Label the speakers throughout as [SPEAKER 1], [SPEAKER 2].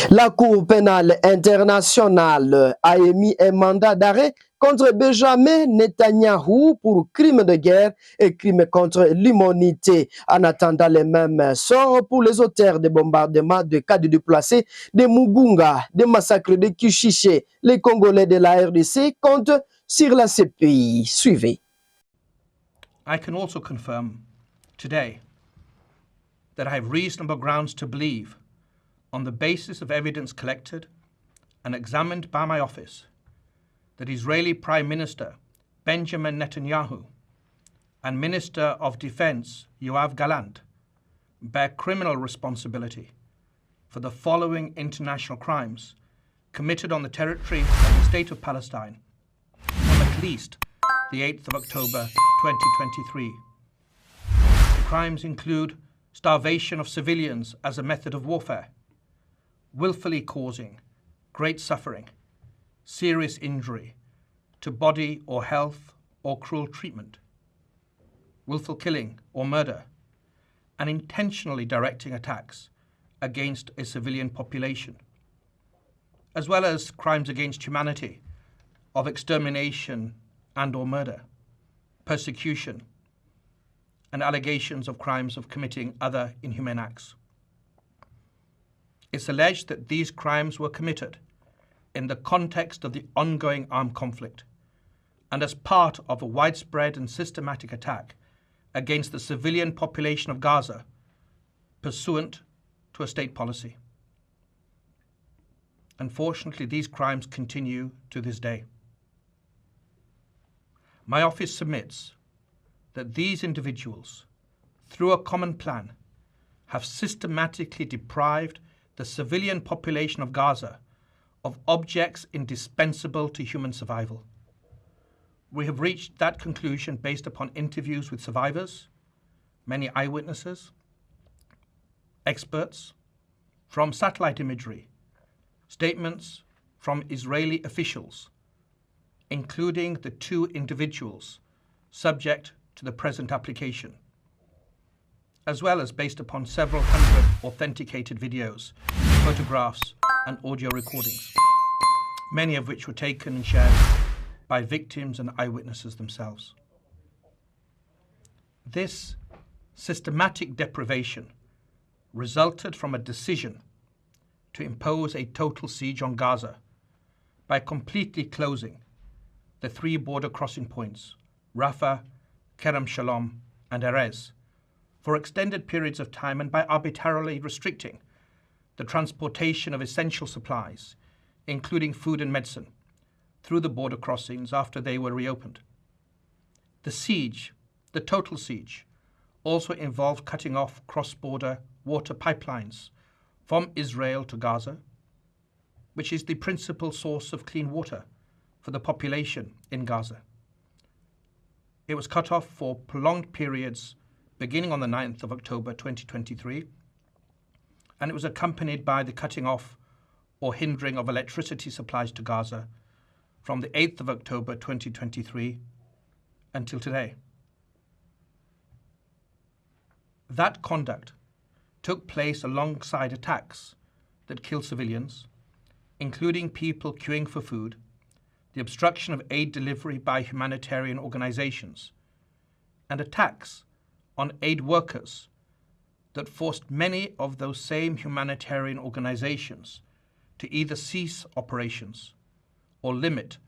[SPEAKER 1] La Cour pénale internationale a émis un mandat d'arrêt contre Benyamin Netanyahou pour crimes de guerre et crimes contre l'humanité. En attendant les mêmes sorts pour les auteurs des bombardements de cas de déplacés de Mugunga, des massacres de Kishishe, les Congolais de la RDC comptent sur la CPI. Suivez.
[SPEAKER 2] I can also confirm today that I have reasonable grounds to believe, on the basis of evidence collected and examined by my office, that Israeli Prime Minister Benjamin Netanyahou and Minister of Defense Yoav Gallant bear criminal responsibility for the following international crimes committed on the territory of the State of Palestine on at least the 8th of October 2023. The crimes include starvation of civilians as a method of warfare, willfully causing great suffering, serious injury to body or health or cruel treatment, willful killing or murder, and intentionally directing attacks against a civilian population, as well as crimes against humanity of extermination and or murder, persecution, and allegations of crimes of committing other inhumane acts. It's alleged that these crimes were committed in the context of the ongoing armed conflict and as part of a widespread and systematic attack against the civilian population of Gaza, pursuant to a state policy. Unfortunately, these crimes continue to this day. My office submits that these individuals, through a common plan, have systematically deprived the civilian population of Gaza of objects indispensable to human survival. We have reached that conclusion based upon interviews with survivors, many eyewitnesses, experts, from satellite imagery, statements from Israeli officials, including the 2 individuals subject to the present application, as well as based upon several hundred authenticated videos, photographs, and audio recordings, many of which were taken and shared by victims and eyewitnesses themselves. This systematic deprivation resulted from a decision to impose a total siege on Gaza by completely closing the 3 border crossing points, Rafah, Kerem Shalom, and Erez, for extended periods of time, and by arbitrarily restricting the transportation of essential supplies, including food and medicine, through the border crossings after they were reopened. The siege, the total siege, also involved cutting off cross-border water pipelines from Israel to Gaza, which is the principal source of clean water for the population in Gaza. It was cut off for prolonged periods beginning on the 9th of October 2023, and it was accompanied by the cutting off or hindering of electricity supplies to Gaza from the 8th of October 2023 until today. That conduct took place alongside attacks that killed civilians, including people queuing for food, the obstruction of aid delivery by humanitarian organizations, and attacks on aid workers that forced many of those same humanitarian organizations to either cease operations or limit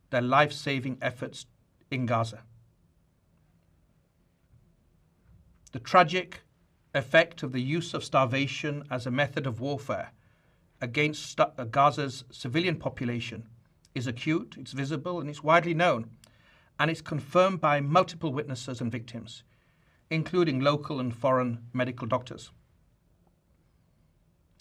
[SPEAKER 2] their life-saving efforts in Gaza. The tragic effect of the use of starvation as a method of warfare against Gaza's civilian population is acute, it's visible, and it's widely known, and it's confirmed by multiple witnesses and victims, including local and foreign medical doctors.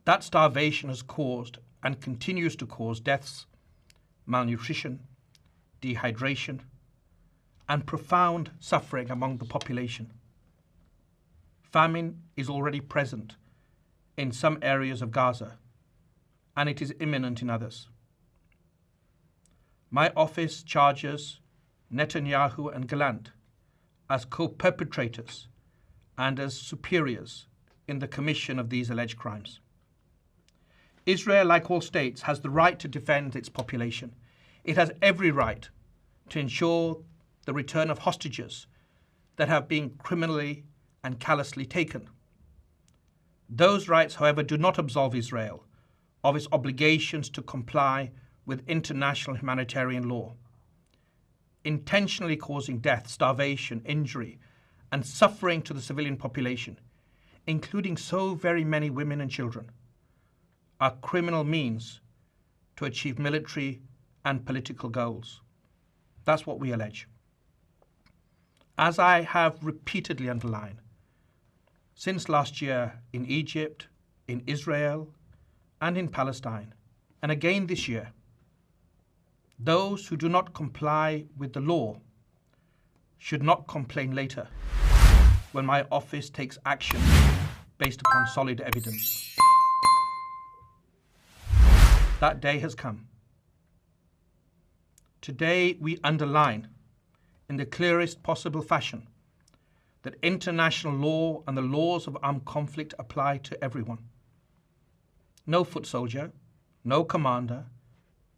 [SPEAKER 2] That starvation has caused and continues to cause deaths, malnutrition, dehydration, and profound suffering among the population. Famine is already present in some areas of Gaza, and it is imminent in others. My office charges Netanyahu and Gallant as co-perpetrators and as superiors in the commission of these alleged crimes. Israel, like all states, has the right to defend its population. It has every right to ensure the return of hostages that have been criminally and callously taken. Those rights, however, do not absolve Israel of its obligations to comply with international humanitarian law. Intentionally causing death, starvation, injury, and suffering to the civilian population, including so very many women and children, are criminal means to achieve military and political goals. That's what we allege. As I have repeatedly underlined, since last year in Egypt, in Israel, and in Palestine, and again this year, those who do not comply with the law should not complain later when my office takes action based upon solid evidence. That day has come. Today we underline in the clearest possible fashion that international law and the laws of armed conflict apply to everyone. No foot soldier, no commander,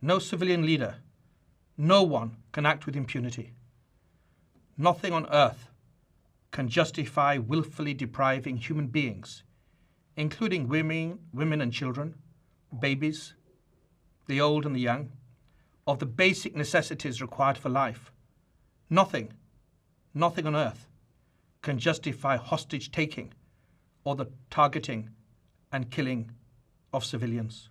[SPEAKER 2] no civilian leader, no one can act with impunity. Nothing on earth can justify willfully depriving human beings, including women and children, babies, the old and the young, of the basic necessities required for life. Nothing on earth can justify hostage taking or the targeting and killing of civilians.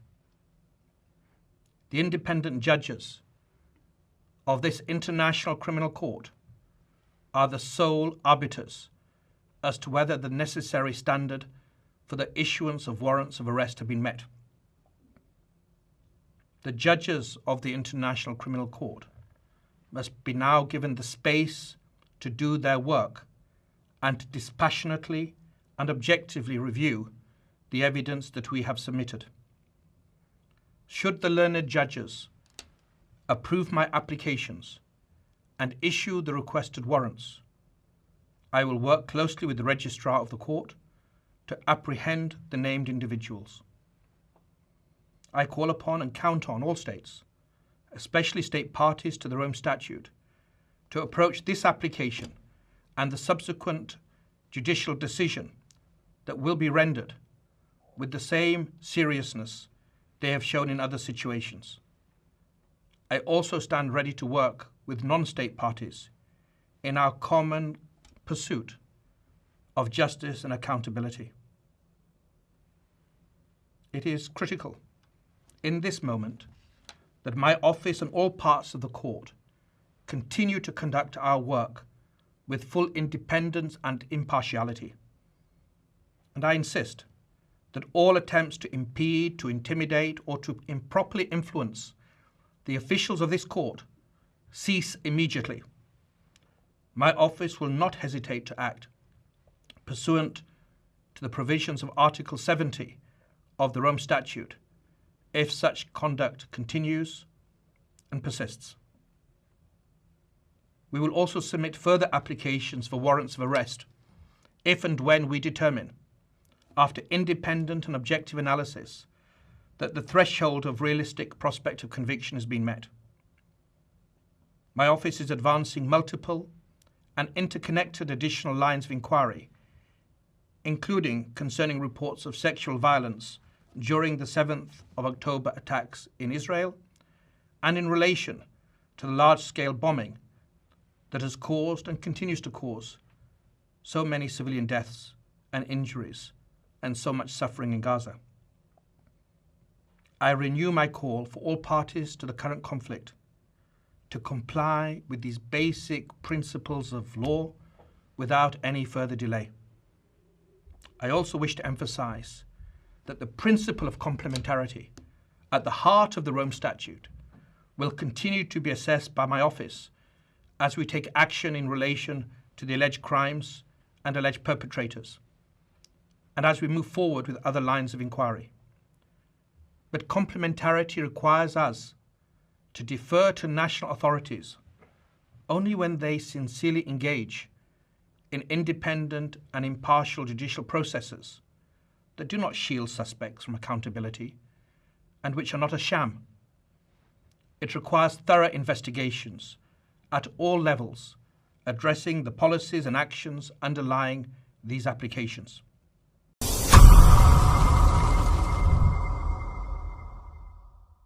[SPEAKER 2] The independent judges of this International Criminal Court are the sole arbiters as to whether the necessary standard for the issuance of warrants of arrest have been met. The judges of the International Criminal Court must be now given the space to do their work and to dispassionately and objectively review the evidence that we have submitted. Should the learned judges approve my applications and issue the requested warrants, I will work closely with the registrar of the court to apprehend the named individuals. I call upon and count on all states, especially state parties to the Rome Statute, to approach this application and the subsequent judicial decision that will be rendered with the same seriousness they have shown in other situations. I also stand ready to work with non-state parties in our common pursuit of justice and accountability. It is critical in this moment that my office and all parts of the court continue to conduct our work with full independence and impartiality. And I insist that all attempts to impede, to intimidate, or to improperly influence the officials of this court cease immediately. My office will not hesitate to act pursuant to the provisions of Article 70 of the Rome Statute if such conduct continues and persists. We will also submit further applications for warrants of arrest if and when we determine, after independent and objective analysis, that the threshold of realistic prospect of conviction has been met. My office is advancing multiple and interconnected additional lines of inquiry, including concerning reports of sexual violence during the 7th of October attacks in Israel and in relation to the large-scale bombing that has caused and continues to cause so many civilian deaths and injuries and so much suffering in Gaza. I renew my call for all parties to the current conflict to comply with these basic principles of law without any further delay. I also wish to emphasize that the principle of complementarity at the heart of the Rome Statute will continue to be assessed by my office as we take action in relation to the alleged crimes and alleged perpetrators, and as we move forward with other lines of inquiry. But complementarity requires us to defer to national authorities only when they sincerely engage in independent and impartial judicial processes that do not shield suspects from accountability, and which are not a sham. It requires thorough investigations at all levels, addressing the policies and actions underlying these applications.